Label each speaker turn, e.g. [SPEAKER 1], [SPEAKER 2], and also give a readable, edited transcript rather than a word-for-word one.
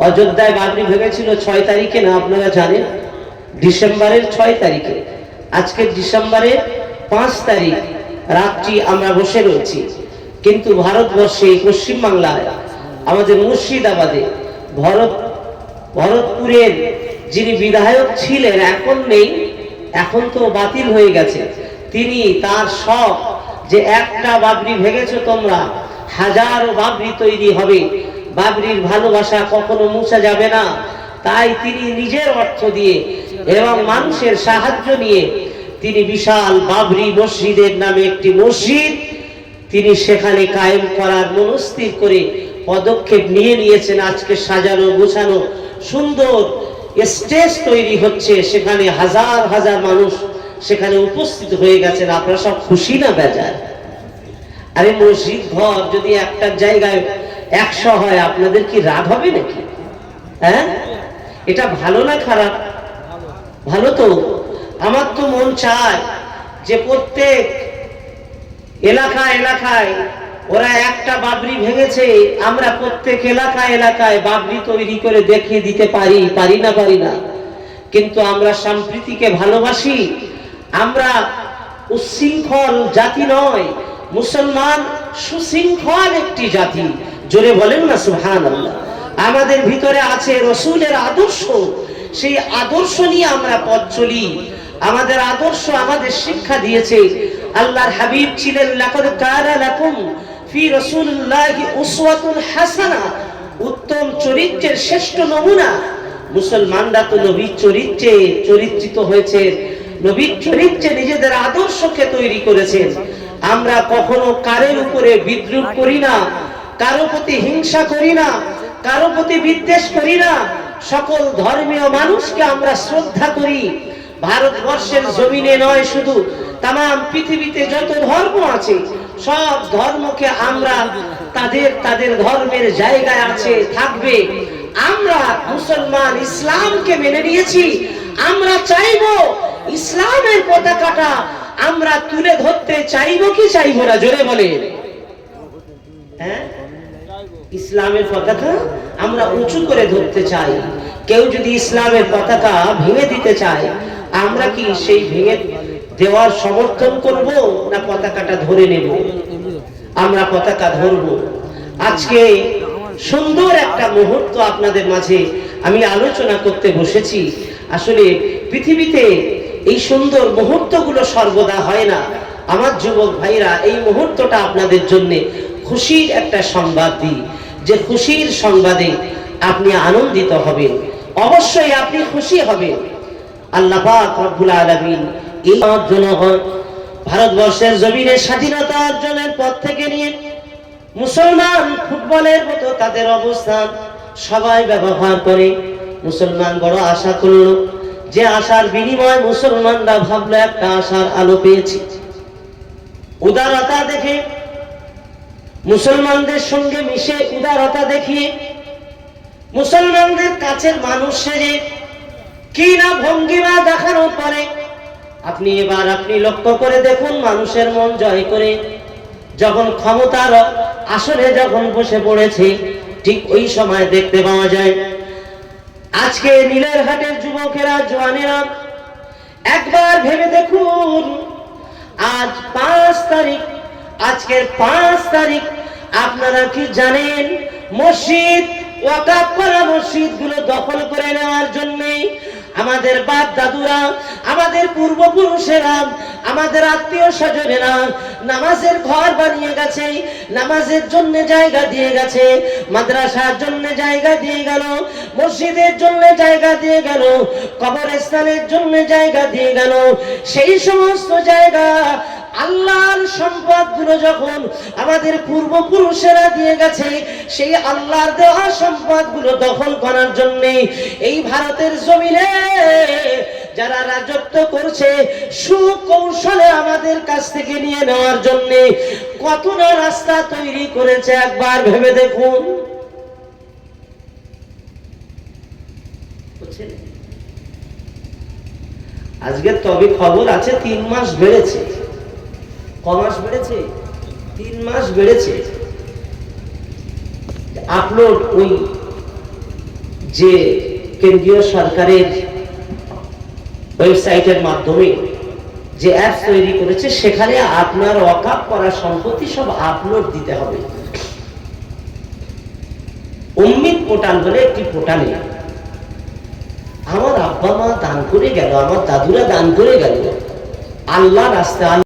[SPEAKER 1] অযোধ্যায় বাবরি ভেঙেছিল 6 তারিখে, না আপনারা জানেন? ডিসেম্বরের 6 তারিখে। আজকে ডিসেম্বরের 5 তারিখ রাত্রি আমরা বসে রয়েছি। কিন্তু ভারতবর্ষে পশ্চিমবাংলায় আমাদের মুর্শিদাবাদে ভরতপুরের যিনি বিধায়ক ছিলেন, এখন নেই, এখন তো বাতিল হয়ে গেছে, তিনি তার শখ যে একটা বাবরি ভেঙেছো তোমরা, হাজারো বাবরি তৈরি হবে, বাবরির ভালোবাসা কখনো মুছা যাবে না। তাই তিনি নিজের অর্থ দিয়ে এবং মানুষের সাহায্য নিয়ে তিনি বিশাল বাবরি মসজিদের নামে একটি মসজিদ তিনি সেখানে কায়েম করার মনস্থির করে পদক্ষেপ নিয়েছেন। আজকে সাজানো গোছানো সুন্দর স্টেজ তৈরি হচ্ছে, সেখানে হাজার হাজার মানুষ সেখানে উপস্থিত হয়ে গেছেন। আপনারা সব খুশি না বেজার? আরে মসজিদ ঘর যদি একটা জায়গায় 100 হয়, আপনাদের কি রাগ হবে নাকি? হ্যাঁ, এটা ভালো না খারাপ? ভালো তো। আমার তো মন চায় যে প্রত্যেক এলাকায় ওরা একটা বাবরি ভেঙেছে, আমরা প্রত্যেক এলাকায় বাবরি তৈরি করে দেখিয়ে দিতে পারি না? কিন্তু আমরা সম্প্রীতিকে ভালোবাসি, আমরা উচ্ছৃঙ্খল জাতি নয়। মুসলমান সুশৃঙ্খল একটি জাতি। জোরে বলেন না সুবহানাল্লাহ। আমাদের ভিতরে আছে রাসূলের আদর্শ, সেই আদর্শ নিয়ে আমরা পথ চলি। আমাদের আদর্শ আমাদের শিক্ষা দিয়েছে। আল্লাহর হাবিব ছিলেন লাকাদ কানা লাকুম ফি রাসূলিল্লাহি উসওয়াতুন হাসানা, উত্তম চরিত্রের শ্রেষ্ঠ নমুনা। মুসলমানরা তো নবীর চরিত্রে চরিত্রিত হয়েছে, নবীর চরিত্রে নিজেদের আদর্শকে তৈরি করেছেন। আমরা কখনো কারোর উপরে বিদ্রুপ করি না, কারো প্রতি হিংসা করি না, কারো প্রতি বিদ্বেষ করি না। সকল ধর্মীয় মানুষকে আমরা শ্রদ্ধা করি। ভারতবর্ষের জমিনে নয়, শুধু তাম পৃথিবীতে যত ধর্ম আছে সব ধর্মকে আমরা তাদের ধর্মের জায়গায় আছে, থাকবে। আমরা মুসলমান ইসলামকে মেনে নিয়েছি। আমরা চাইবো ইসলামের পতাকাটা আমরা তুলে ধরতে চাইবো কি চাইবো না? জোরে বলে। হ্যাঁ, ইসলামের পতাকা আমরা উঁচু করে ধরতে চাই। কেউ যদি ইসলামের পতাকা ভেঙে দিতে চায়, আমরা কি সেই ভেঙে দেওয়ার সমর্থন করব না পতাকাটা ধরে নেব? আমরা পতাকা ধরব। আজকে সুন্দর একটা মুহূর্ত আপনাদের মাঝে আমি আলোচনা করতে বসেছি। আসলে পৃথিবীতে এই সুন্দর মুহূর্তগুলো সর্বদা হয় না। আমার যুবক ভাইরা, এই মুহূর্তটা আপনাদের জন্য খুশির একটা সংবাদ দিই, যে খুশির সংবাদে আপনি আনন্দিত হবেন, অবশ্যই আপনি খুশি হবেন। আল্লাহ পাক রব্বুল আলামিন এই জনগণ ভারতবর্ষের জমিনে স্বাধীনতা অর্জনের পর থেকে নিয়ে মুসলমান ফুটবলের মতো তাদের অবস্থান সবাই ব্যবহার করে। মুসলমান বড় আশা করলো, যে আশার বিনিময় মুসলমানরা ভাবলো একটা আশার আলো পেয়েছি। উদারতা দেখে মুসলমানদের সঙ্গে মিশে, উদারতা দেখিয়ে মুসলমানদের কাছের মানুষ সেজে কি না ভঙ্গিমা দেখানোর পরে আপনি লক্ষ্য করে দেখুন, মানুষের মন জয় করে যখন ক্ষমতার আসলে যখন বসে পড়েছে, ঠিক ওই সময় দেখতে পাওয়া যায় আজকে নীলের হাটের যুবকেরা, জওয়ানেরা, একবার ভেবে দেখুন, আজ 5 তারিখ, আজকের 5 তারিখ, আপনারা কি জানেন মসজিদ ওয়াকফ করা মসজিদগুলো দখল করে নেওয়ার জন্য আমাদের বাপ দাদুরা, আমাদের পূর্বপুরুষেরা, আমাদের আত্মীয় স্বজনেরা নামাজের ঘর বানিয়ে গেছে, নামাজের জন্য জায়গা দিয়ে গেছে, মাদ্রাসার জন্য জায়গা দিয়ে গেল, মসজিদের জন্য জায়গা দিয়ে গেল, কবরস্থানের জন্য জায়গা দিয়ে গেল। সেই সমস্ত জায়গা আল্লাহর সম্পদগুলো যখন আমাদের পূর্বপুরুষেরা দিয়ে গেছে, সেই আল্লাহর দেওয়া সম্পদগুলো দখল করার জন্য এই ভারতের জমিনে যারা রাজত্ব করছে, সুকৌশলে আমাদের কাছ থেকে নিয়ে নেওয়ার জন্য কত না রাস্তা তৈরি করেছে, একবার ভেবে দেখুন। আজকে তবে খবর আছে 3 মাস বেড়েছে। কমাস বেড়েছে? 3 মাস বেড়েছে। আপলোড ওই যে কেন্দ্রীয় সরকারের ওয়েবসাইটের মাধ্যমে যে অ্যাপ তৈরি করেছে, সেখানে আপনার ওয়াকাফ করা সম্পত্তি সব আপলোড দিতে হবে। উম্মিদ পোর্টাল বলে একটি পোর্টালে আমার আব্বা মা দান করে গেল, আমার দাদুরা দান করে গেল, আল্লাহ রাস্তায়